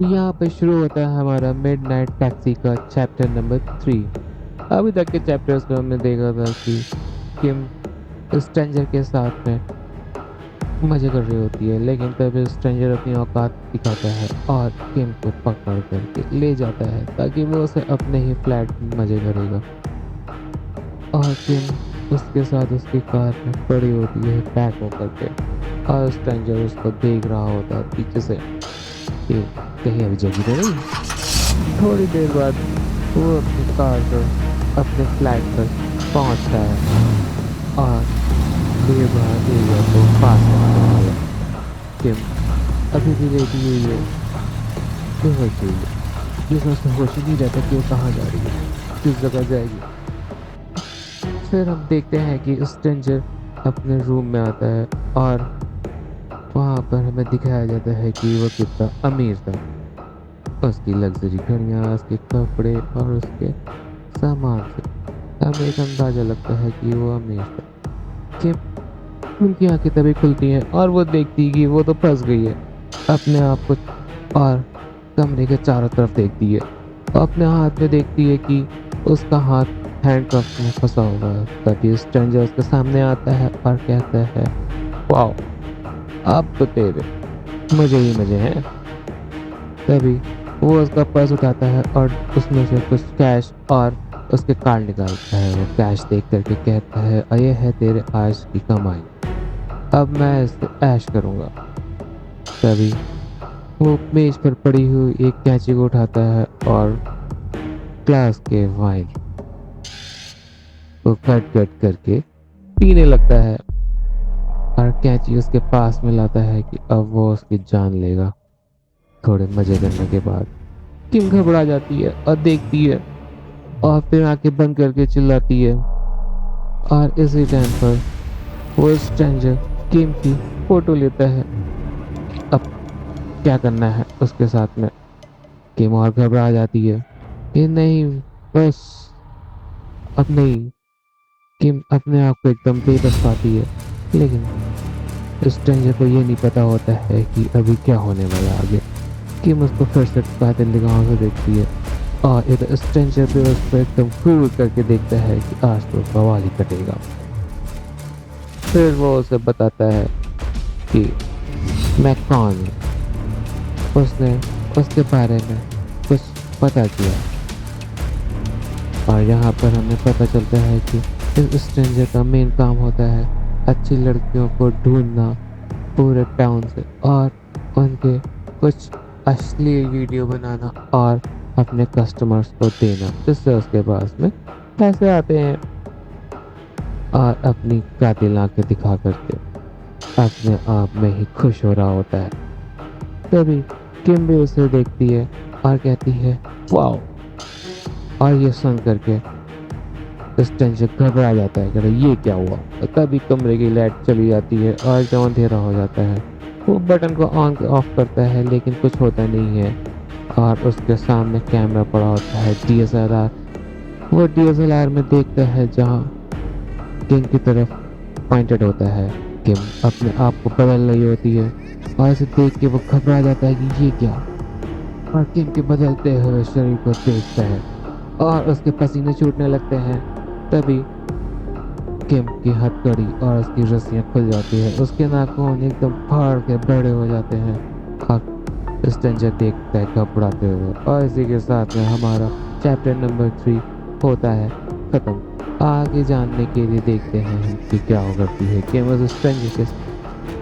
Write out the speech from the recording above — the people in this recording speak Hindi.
यहाँ पे शुरू होता है हमारा मिडनाइट टैक्सी का चैप्टर नंबर 3। अभी तक के चैप्टर्स में हमने देखा था कि किम स्ट्रेंजर के साथ में मजे कर रही होती है, लेकिन तभी स्ट्रेंजर अपनी औकात दिखाता है और किम को पकड़ करके ले जाता है ताकि वो उसे अपने ही फ्लैट में मजे करेगा। और किम उसके साथ उसकी कार में पड़ी होती है पैक होकर के, और स्ट्रेंजर उसको देख रहा होता है पीछे से कि कहीं अभी जगी तो नहीं। थोड़ी देर बाद वो अपनी कार पर अपने फ्लैट पर पहुंचता है और भीड़ भाड़ एरिया को पास करता है। किम अभी भी लेटी हुई है, बेहोश हुई है। ये सोचते होश ही नहीं रहता कि वो कहाँ जा रही है, किस जगह जाएगी। फिर हम देखते हैं कि स्ट्रेंजर अपने रूम में आता है और वहाँ पर हमें दिखाया जाता है कि वो कितना अमीर था। उसकी लग्जरी घड़ियाँ, उसके कपड़े और उसके सामान से हमें एक अंदाजा लगता है कि वो अमीर था। कि उनकी आंखें तभी खुलती हैं और वो देखती है कि वो तो फंस गई है अपने आप को, और कमरे के चारों तरफ देखती है और अपने हाथ में देखती है कि उसका हाथ हैंडकफ में फंसा हुआ है। तभी स्ट्रेंजर उसके सामने आता है और कहता है, वाओ, अब तो तेरे मजे ही मजे हैं। तभी वो उसका पर्स उठाता है और उसमें से कुछ कैश और उसके कार्ड निकालता है। वो कैश देख करके कहता है, ये है तेरे आज की कमाई, अब मैं इससे ऐश करूंगा। तभी वो मेज पर पड़ी हुई एक कैंची को उठाता है और ग्लास के वाइन को कट कट करके पीने लगता है, और कैंची उसके पास में लाता है कि अब वो उसकी जान लेगा। थोड़े मजे करने के बाद किम घबरा जाती है और देखती है और फिर आंखें बंद करके चिल्लाती है, और इसी टाइम पर वो स्ट्रेंजर किम की फोटो लेता है। अब क्या करना है उसके साथ में। किम और घबरा जाती है कि नहीं, बस अब नहीं। किम अपने आप को एकदम बेबस पाती है, लेकिन स्ट्रेंजर को ये नहीं पता होता है कि अभी क्या होने वाला है आगे। किम उसको फिर से कातिल निगाहों से देखती है और इधर स्ट्रेंजर भी उसको एकदम घूर करके देखता है कि आज तो बवाल ही कटेगा। फिर वो उसे बताता है कि मैं कौन हूँ। उसने उसके बारे में कुछ पता किया और यहाँ पर हमें पता चलता है कि इस स्ट्रेंजर का मेन काम होता है अच्छी लड़कियों को ढूंढना पूरे टाउन से, और उनके कुछ अश्लील वीडियो बनाना और अपने कस्टमर्स को देना, जिससे उसके पास में पैसे आते हैं। और अपनी कातिल आंखें दिखा करके अपने आप में ही खुश हो रहा होता है। तभी किम भी उसे देखती है और कहती है, वाओ। और ये सुन करके स्ट्रेंजर घबरा जाता है, कहता है ये क्या हुआ। और तभी कमरे की लाइट चली जाती है और एकदम अंधेरा हो जाता है। वो बटन को ऑन ऑफ करता है लेकिन कुछ होता नहीं है, और उसके सामने कैमरा पड़ा होता है, डीएसएलआर। वो डीएसएलआर में देखता है जहाँ किम की तरफ पॉइंटेड होता है। किम अपने आप को बदल रही होती है और इसे देख के वो घबरा जाता है कि ये क्या, और किम के बदलते हुए शरीर को देखता है और उसके पसीने छूटने लगते हैं। तभी किम की हथकड़ी और उसकी रस्सियां खुल जाती है, उसके नाखून एकदम फाड़ के बड़े हो जाते हैं और स्ट्रेंजर देखता है घबराते हुए। और इसी के साथ में हमारा चैप्टर नंबर 3 होता है खत्म। आगे जानने के लिए देखते हैं कि क्या हो करती है किम उस स्ट्रेंजर के